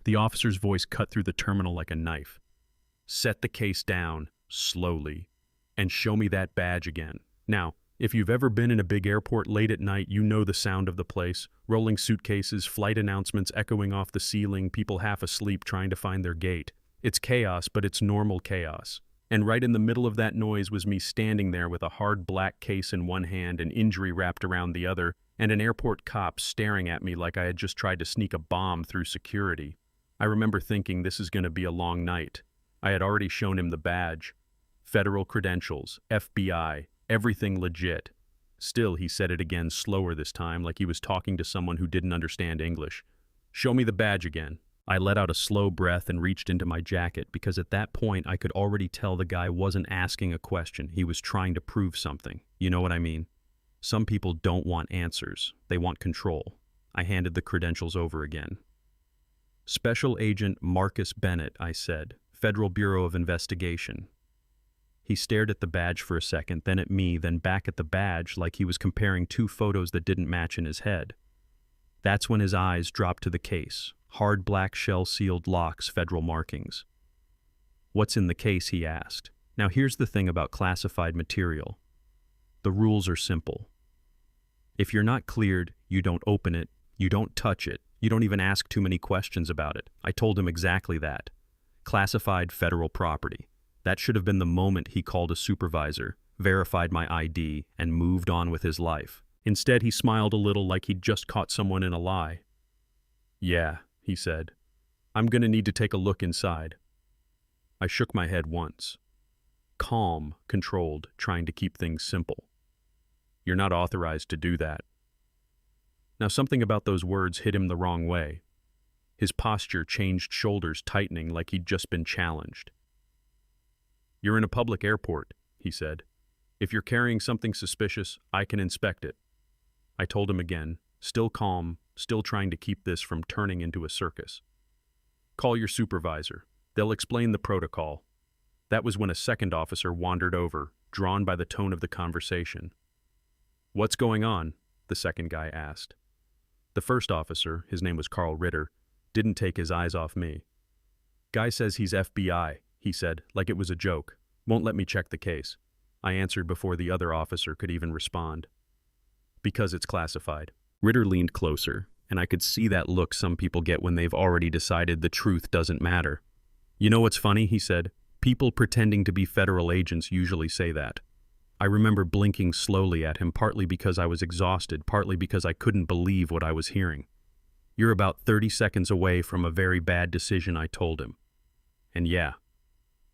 The officer's voice cut through the terminal like a knife. "Set the case down, slowly, and show me that badge again." Now, if you've ever been in a big airport late at night, you know the sound of the place. Rolling suitcases, flight announcements echoing off the ceiling, people half asleep trying to find their gate. It's chaos, but it's normal chaos. And right in the middle of that noise was me standing there with a hard black case in one hand, an injury wrapped around the other, and an airport cop staring at me like I had just tried to sneak a bomb through security. I remember thinking this is going to be a long night. I had already shown him the badge. Federal credentials, FBI, everything legit. Still, he said it again slower this time, like he was talking to someone who didn't understand English. "Show me the badge again." I let out a slow breath and reached into my jacket because at that point I could already tell the guy wasn't asking a question. He was trying to prove something. You know what I mean? Some people don't want answers. They want control. I handed the credentials over again. "Special Agent Marcus Bennett," I said. "Federal Bureau of Investigation." He stared at the badge for a second, then at me, then back at the badge like he was comparing two photos that didn't match in his head. That's when his eyes dropped to the case. Hard black shell-sealed locks, federal markings. "What's in the case?" he asked. Now here's the thing about classified material. The rules are simple. If you're not cleared, you don't open it, you don't touch it, you don't even ask too many questions about it. I told him exactly that. Classified federal property. That should have been the moment he called a supervisor, verified my ID, and moved on with his life. Instead, he smiled a little like he'd just caught someone in a lie. "Yeah," he said. "I'm gonna need to take a look inside." I shook my head once. Calm, controlled, trying to keep things simple. "You're not authorized to do that." Now something about those words hit him the wrong way. His posture changed, shoulders tightening like he'd just been challenged. "You're in a public airport," he said. "If you're carrying something suspicious, I can inspect it." I told him again, still calm, still trying to keep this from turning into a circus. "Call your supervisor. They'll explain the protocol." That was when a second officer wandered over, drawn by the tone of the conversation. "What's going on?" the second guy asked. The first officer, his name was Carl Ritter, didn't take his eyes off me. "Guy says he's FBI," he said, like it was a joke. "Won't let me check the case." I answered before the other officer could even respond. "Because it's classified." Ritter leaned closer, and I could see that look some people get when they've already decided the truth doesn't matter. "You know what's funny?" he said. "People pretending to be federal agents usually say that." I remember blinking slowly at him, partly because I was exhausted, partly because I couldn't believe what I was hearing. "You're about 30 seconds away from a very bad decision," I told him. And yeah,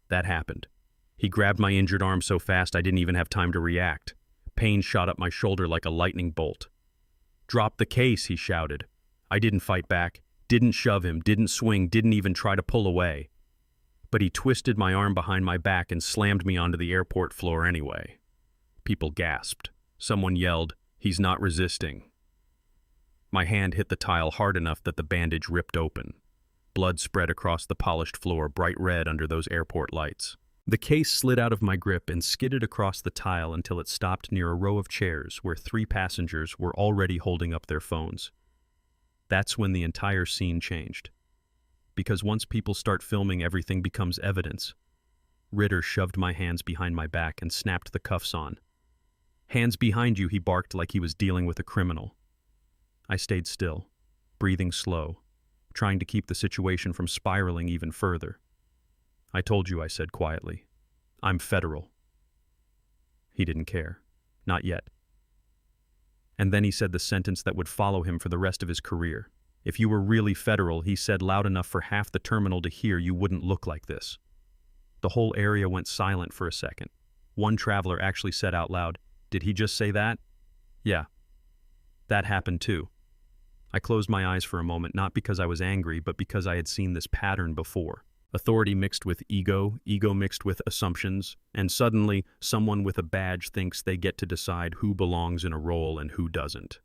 that happened. He grabbed my injured arm so fast I didn't even have time to react. Pain shot up my shoulder like a lightning bolt. "Drop the case," he shouted. I didn't fight back, didn't shove him, didn't swing, didn't even try to pull away. But he twisted my arm behind my back and slammed me onto the airport floor anyway. People gasped. Someone yelled, "He's not resisting." My hand hit the tile hard enough that the bandage ripped open. Blood spread across the polished floor, bright red under those airport lights. The case slid out of my grip and skidded across the tile until it stopped near a row of chairs where 3 passengers were already holding up their phones. That's when the entire scene changed. Because once people start filming, everything becomes evidence. Ritter shoved my hands behind my back and snapped the cuffs on. "Hands behind you," he barked like he was dealing with a criminal. I stayed still, breathing slow, trying to keep the situation from spiraling even further. "I told you," I said quietly. "I'm federal." He didn't care. Not yet. And then he said the sentence that would follow him for the rest of his career. "If you were really federal," he said loud enough for half the terminal to hear, "you wouldn't look like this." The whole area went silent for a second. One traveler actually said out loud, "Did he just say that?" "Yeah. That happened too." I closed my eyes for a moment, not because I was angry, but because I had seen this pattern before. Authority mixed with ego, ego mixed with assumptions, and suddenly someone with a badge thinks they get to decide who belongs in a role and who doesn't.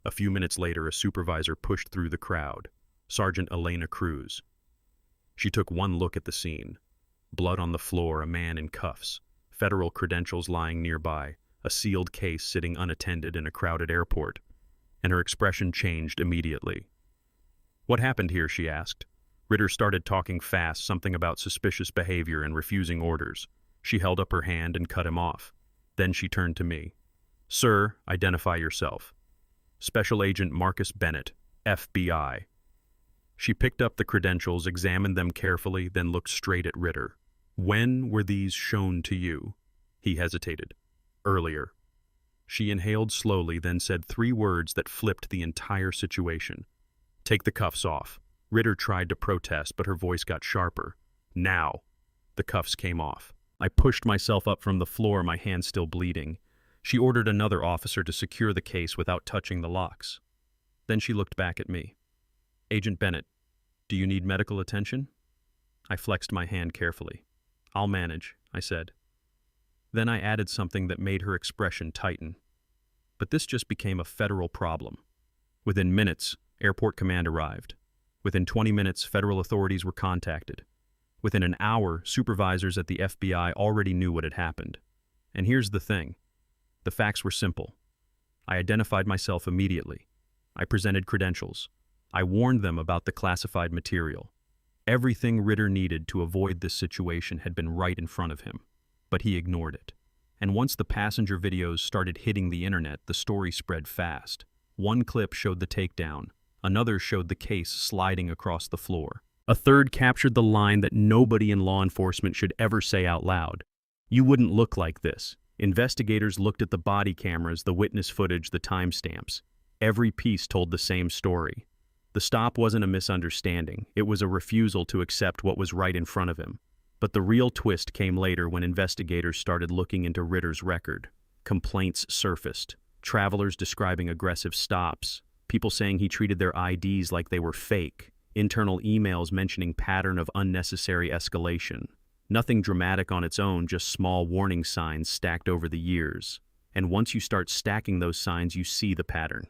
A few minutes later, a supervisor pushed through the crowd, Sergeant Elena Cruz. She took one look at the scene. Blood on the floor, a man in cuffs, federal credentials lying nearby, a sealed case sitting unattended in a crowded airport, and her expression changed immediately. "What happened here?" she asked. Ritter started talking fast, something about suspicious behavior and refusing orders. She held up her hand and cut him off. Then she turned to me. "Sir, identify yourself." "Special Agent Marcus Bennett, FBI." She picked up the credentials, examined them carefully, then looked straight at Ritter. "When were these shown to you?" He hesitated. "Earlier." She inhaled slowly, then said 3 words that flipped the entire situation. "Take the cuffs off." Ritter tried to protest, but her voice got sharper. "Now." The cuffs came off. I pushed myself up from the floor, my hand still bleeding. She ordered another officer to secure the case without touching the locks. Then she looked back at me. "Agent Bennett, do you need medical attention?" I flexed my hand carefully. "I'll manage," I said. Then I added something that made her expression tighten. But this just became a federal problem. Within minutes, airport command arrived. Within 20 minutes, federal authorities were contacted. Within an hour, supervisors at the FBI already knew what had happened. And here's the thing. The facts were simple. I identified myself immediately. I presented credentials. I warned them about the classified material. Everything Ritter needed to avoid this situation had been right in front of him. But he ignored it. And once the passenger videos started hitting the internet, the story spread fast. One clip showed the takedown. Another showed the case sliding across the floor. A third captured the line that nobody in law enforcement should ever say out loud. "You wouldn't look like this." Investigators looked at the body cameras, the witness footage, the timestamps. Every piece told the same story. The stop wasn't a misunderstanding. It was a refusal to accept what was right in front of him. But the real twist came later when investigators started looking into Ritter's record. Complaints surfaced. Travelers describing aggressive stops. People saying he treated their IDs like they were fake. Internal emails mentioning pattern of unnecessary escalation. Nothing dramatic on its own, just small warning signs stacked over the years. And once you start stacking those signs, you see the pattern.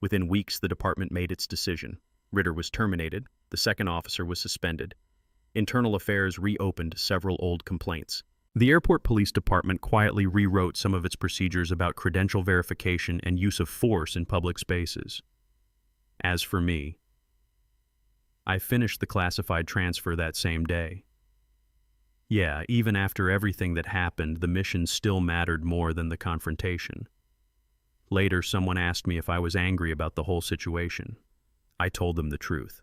Within weeks, the department made its decision. Ritter was terminated. The second officer was suspended. Internal Affairs reopened several old complaints. The airport police department quietly rewrote some of its procedures about credential verification and use of force in public spaces. As for me, I finished the classified transfer that same day. Yeah, even after everything that happened, the mission still mattered more than the confrontation. Later, someone asked me if I was angry about the whole situation. I told them the truth.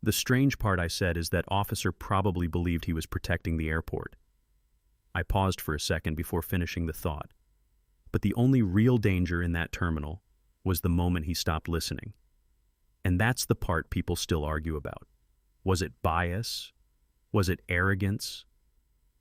The strange part, I said, is that officer probably believed he was protecting the airport. I paused for a second before finishing the thought. But the only real danger in that terminal was the moment he stopped listening. And that's the part people still argue about. Was it bias? Was it arrogance?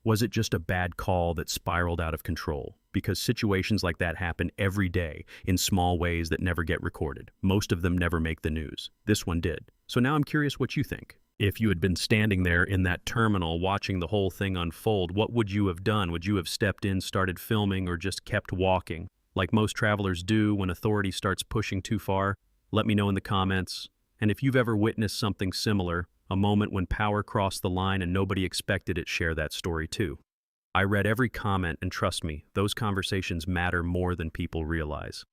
Was it just a bad call that spiraled out of control? Because situations like that happen every day in small ways that never get recorded. Most of them never make the news. This one did. So now I'm curious what you think. If you had been standing there in that terminal watching the whole thing unfold, what would you have done? Would you have stepped in, started filming, or just kept walking? Like most travelers do when authority starts pushing too far? Let me know in the comments. And if you've ever witnessed something similar, a moment when power crossed the line and nobody expected it, share that story too. I read every comment, and trust me, those conversations matter more than people realize.